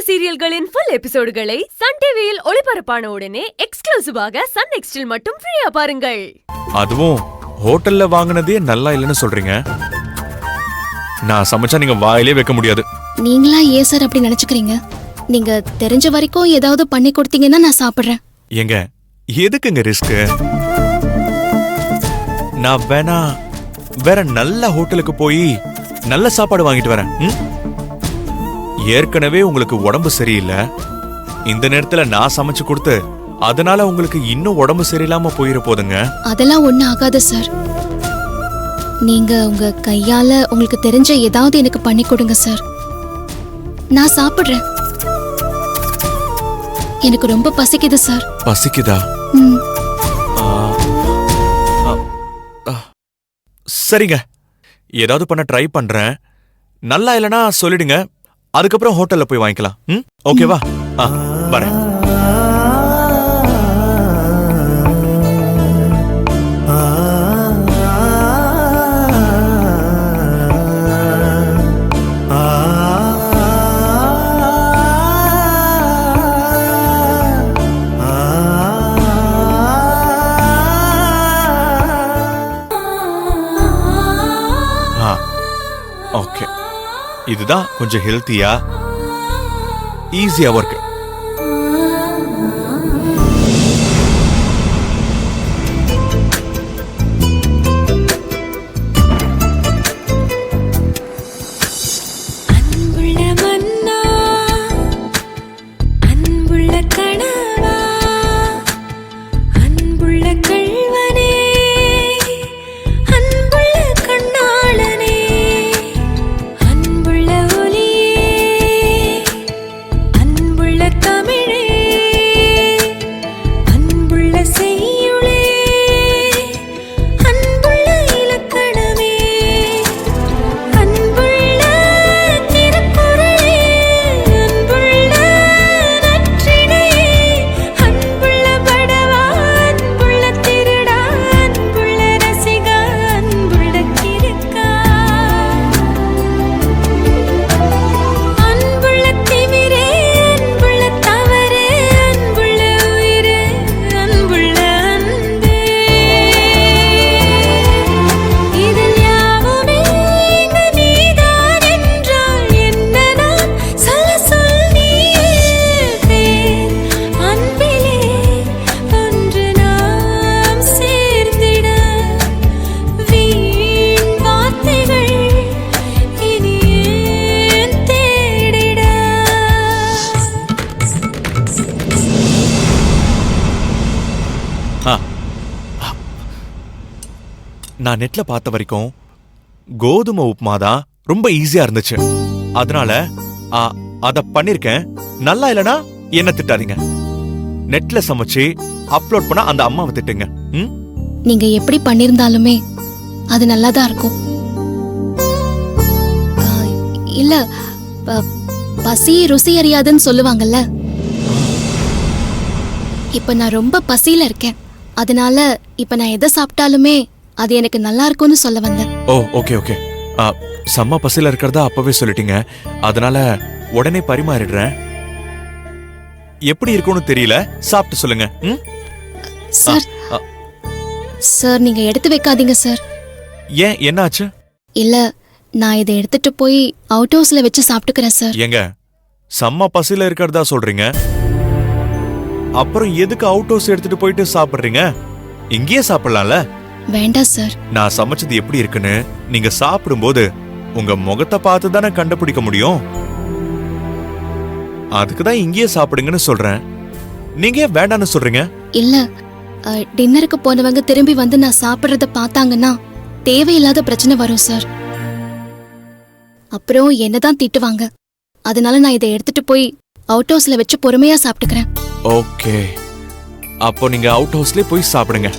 சீரியல்களின் full எபிசோடுகளை Sun டிவியில் ஒளிபரப்பான உடனே எக்ஸ்க்ளூசிவாக சன் நெக்ஸ்டில் மட்டும் ஃப்ரீயா பாருங்கள். அதுவும் ஹோட்டல்ல வாங்குனதே நல்லா இல்லைன்னு சொல்றீங்க. நான் சமைச்சா நீங்க வாயிலே வைக்க முடியாது. நீங்களா ஏன் சார் அப்படி நினைச்சுக்கிறீங்க? நீங்க தெரிஞ்ச வரைக்கும் ஏதாவது பண்ணி கொடுத்தீங்கன்னா நான் சாப்பிடுறேன். ஏங்க எதுக்குங்க ரிஸ்க்? நான் வேற நல்ல ஹோட்டலுக்கு போய் நல்ல சாப்பாடு வாங்கிட்டு வரேன். ஏற்கனவே உங்களுக்கு உடம்பு சரியில்லை. இந்த நேரத்துல நான் சமைச்சு கொடுத்து அதனால உங்களுக்கு இன்னும் உடம்பு சரியில்லாம போயிட போதுங்க. அதெல்லாம் ஒண்ணும் ஆகாது சார். நீங்க உங்க கையால உங்களுக்கு தெரிஞ்ச ஏதாவது எனக்கு பண்ணி கொடுங்க சார். நான் சாப்பிடுறேன். எனக்கு ரொம்ப பசிக்குது சார். பசிக்குதா? சரிங்க, ஏதாவது பண்ண ட்ரை பண்றேன். நல்லா இல்லைன்னா சொல்லிடுங்க, அதுக்கப்புறம் ஹோட்டல்ல போய் வாங்கிக்கலாம். ஓகேவா? வரேன். ஓகே, இதுதான் கொஞ்சம் ஹெல்த்தியா ஈஸியா இருக்கு. நான் நெட்ல பார்த்த வரைக்கும் கோதுமை உப்புமா தான் ரொம்ப ஈஸியா இருந்துச்சு. அதனால அத பண்ணிருக்கேன். நல்லா இல்லனா என்ன திட்டாதீங்க. நெட்ல சமைச்சு அப்லோட் பண்ண அந்த அம்மாவை திட்டுங்க. நீங்க எப்படி பண்ணிருந்தாலுமே அது நல்லாதான் இருக்கும். இல்ல, பசி ருசி அறியாதுன்னு சொல்லுவாங்கல்ல. இப்ப நான் ரொம்ப பசியில இருக்கேன். அதனால இப்ப நான் எதை சாப்பிட்டாலுமே அது எனக்கு நல்லா இருக்கும்னு சொல்ல வந்தேன். ஓ, ஓகே ஓகே. செம்ம பசியில இருக்கிறதா அப்பவே சொல்லிட்டீங்க. அதனால உடனே பரிமாறிடுறேன். எப்படி இருக்கும்னு தெரியல, சாப்பிட்டு சொல்லுங்க. சார் சார் நீங்க எடுத்து வைக்காதீங்க சார். ஏன், என்னாச்சு? இல்ல, நான் இதை எடுத்துட்டு போய் அவுட் ஹவுஸ்ல வச்சு சாப்பிட்டுக்கிறேன் சார். ஏங்க, செம்ம பசியில இருக்கிறதா சொல்றீங்க, அப்புறம் எதுக்கு அவுட் ஹவுஸ் எடுத்துட்டு போயிட்டு சாப்பிடுறீங்க? இங்கேயே சாப்பிடலாம்ல. வேண்டாம் சார். நான் சமைச்சது எப்படி இருக்குன்னு நீங்க சாப்பிடும்போது உங்க முகத்தை பார்த்து தானே கண்டுபிடிக்க முடியும். அதுக்குதான் இங்கேயே சாப்பிடுங்கன்னு சொல்றேன். நீங்க வேண்டான்னு சொல்றீங்க? இல்ல, டின்னருக்கு போனவங்க திரும்பி வந்து நான் சாப்பிடுறத பார்த்தாங்கன்னா தேவையில்லாத பிரச்சனை வரும் சார். அப்புறம் என்னதான் திட்டுவாங்க. அதனால நான் இதை எடுத்துட்டு போய் அவுட் ஹவுஸ்ல வச்சு பொறுமையா சாப்பிட்டுக்கிறேன். ஓகே, அப்போ நீங்க அவுட் ஹவுஸ்லயே போய் சாப்பிடுங்க.